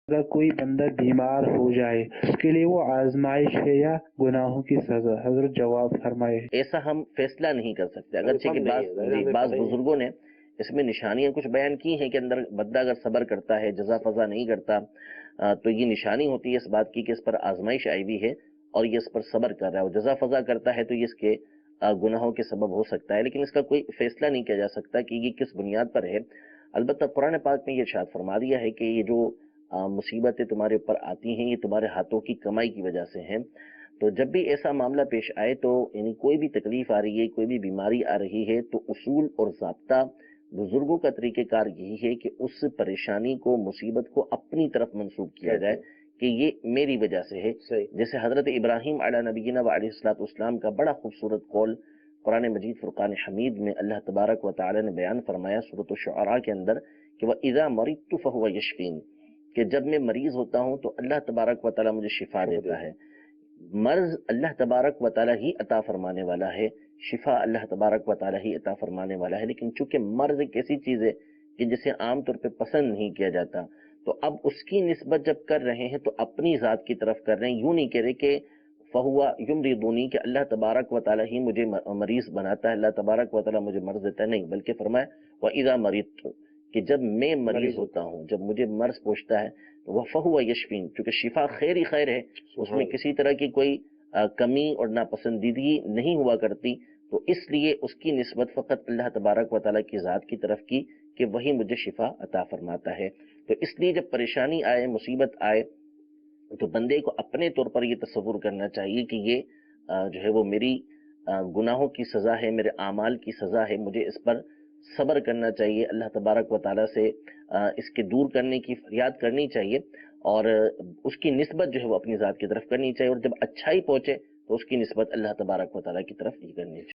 अगर कोई बंदा बीमार हो जाए उसके लिए वो आजमाइश है या गुनाहों की सजा? हजरत जवाब फरमाए। ऐसा हम फैसला नहीं कर सकते, अगरचे कि कंफर्म नहीं है, ज़ाहिर हमें बाज़ पता ही नहीं बुजुर्गों है। ने इसमें निशानियां कुछ बयान की हैं कि अंदर बंदा अगर सब्र करता है, जजा फजा नहीं करता, तो ये निशानी होती है इस बात की कि इस पर आजमाइश आई हुई है और ये इस पर सब्र कर रहा है। और जजा फजा करता है तो ये इसके गुनाहों के सबब हो सकता है, लेकिन इसका कोई फैसला नहीं किया जा सकता कि ये किस बुनियाद पर है। अलबत्ता कुरान पाक में ये इरशाद फरमा दिया है कि ये जो मुसीबतें तुम्हारे ऊपर आती हैं ये तुम्हारे हाथों की कमाई की वजह से हैं। तो जब भी ऐसा मामला पेश आए, तो यानी कोई भी तकलीफ आ रही है, कोई भी बीमारी आ रही है, तो उसूल और ज़ाब्ता बुजुर्गों का तरीक़ेकार यही है कि उस परेशानी को, मुसीबत को अपनी तरफ मंसूब किया जाए कि ये मेरी वजह से है। जैसे हज़रत इब्राहीम अला नबीना व अलैहिस्सलाम का बड़ा खूबसूरत कौल कुरान मजीद फुरकान हमीद में अल्लाह तबारक व तआला ने बयान फरमाया सूरत शुअरा के अंदर कि व इज़ा मरिदतु फहुव यशफीन, कि जब मैं मरीज होता हूँ तो अल्लाह तबारक व तआला मुझे शिफा देता है। मर्ज अल्लाह तबारक व तआला ही अता फरमाने वाला है, शिफा अल्लाह तबारक व तआला ही अता फरमाने वाला है। लेकिन चूंकि मर्ज एक ऐसी चीज है कि जिसे आमतौर पे पसंद नहीं किया जाता, तो अब उसकी निस्बत जब कर रहे हैं तो अपनी जात की तरफ कर रहे हैं। यूं नहीं कह रहे कि फहुआ युमरिदुनी, कि अल्लाह तबारक व तआला ही मुझे मरीज बनाता है, अल्लाह तबारक व तआला मुझे मर्ज देता है, नहीं, बल्कि फरमाया व इज़ा मरिदतु, कि जब मैं मरीज होता हूँ, जब मुझे मर्ज पहुंचता है, तो वह फहुआ यशफीन, क्योंकि शिफा खैर ही खैर है, उसमें किसी तरह की कोई कमी और नापसंदीदगी नहीं हुआ करती, तो इसलिए उसकी निस्बत फ़कत अल्लाह तबारक व तआला की ज़ात की तरफ की कि वही मुझे शिफा अता फरमाता है। तो इसलिए जब परेशानी आए, मुसीबत आए, तो बंदे को अपने तौर पर ये तसव्वुर करना चाहिए कि ये जो है वो मेरी गुनाहों की सज़ा है, मेरे आमाल की सज़ा है, मुझे इस पर सब्र करना चाहिए, अल्लाह तबारक व तआला से इसके दूर करने की फरियाद करनी चाहिए और उसकी निस्बत जो है वो अपनी ज़ात की तरफ करनी चाहिए। और जब अच्छाई पहुंचे तो उसकी निस्बत अल्लाह तबारक व तआला की तरफ ही करनी चाहिए।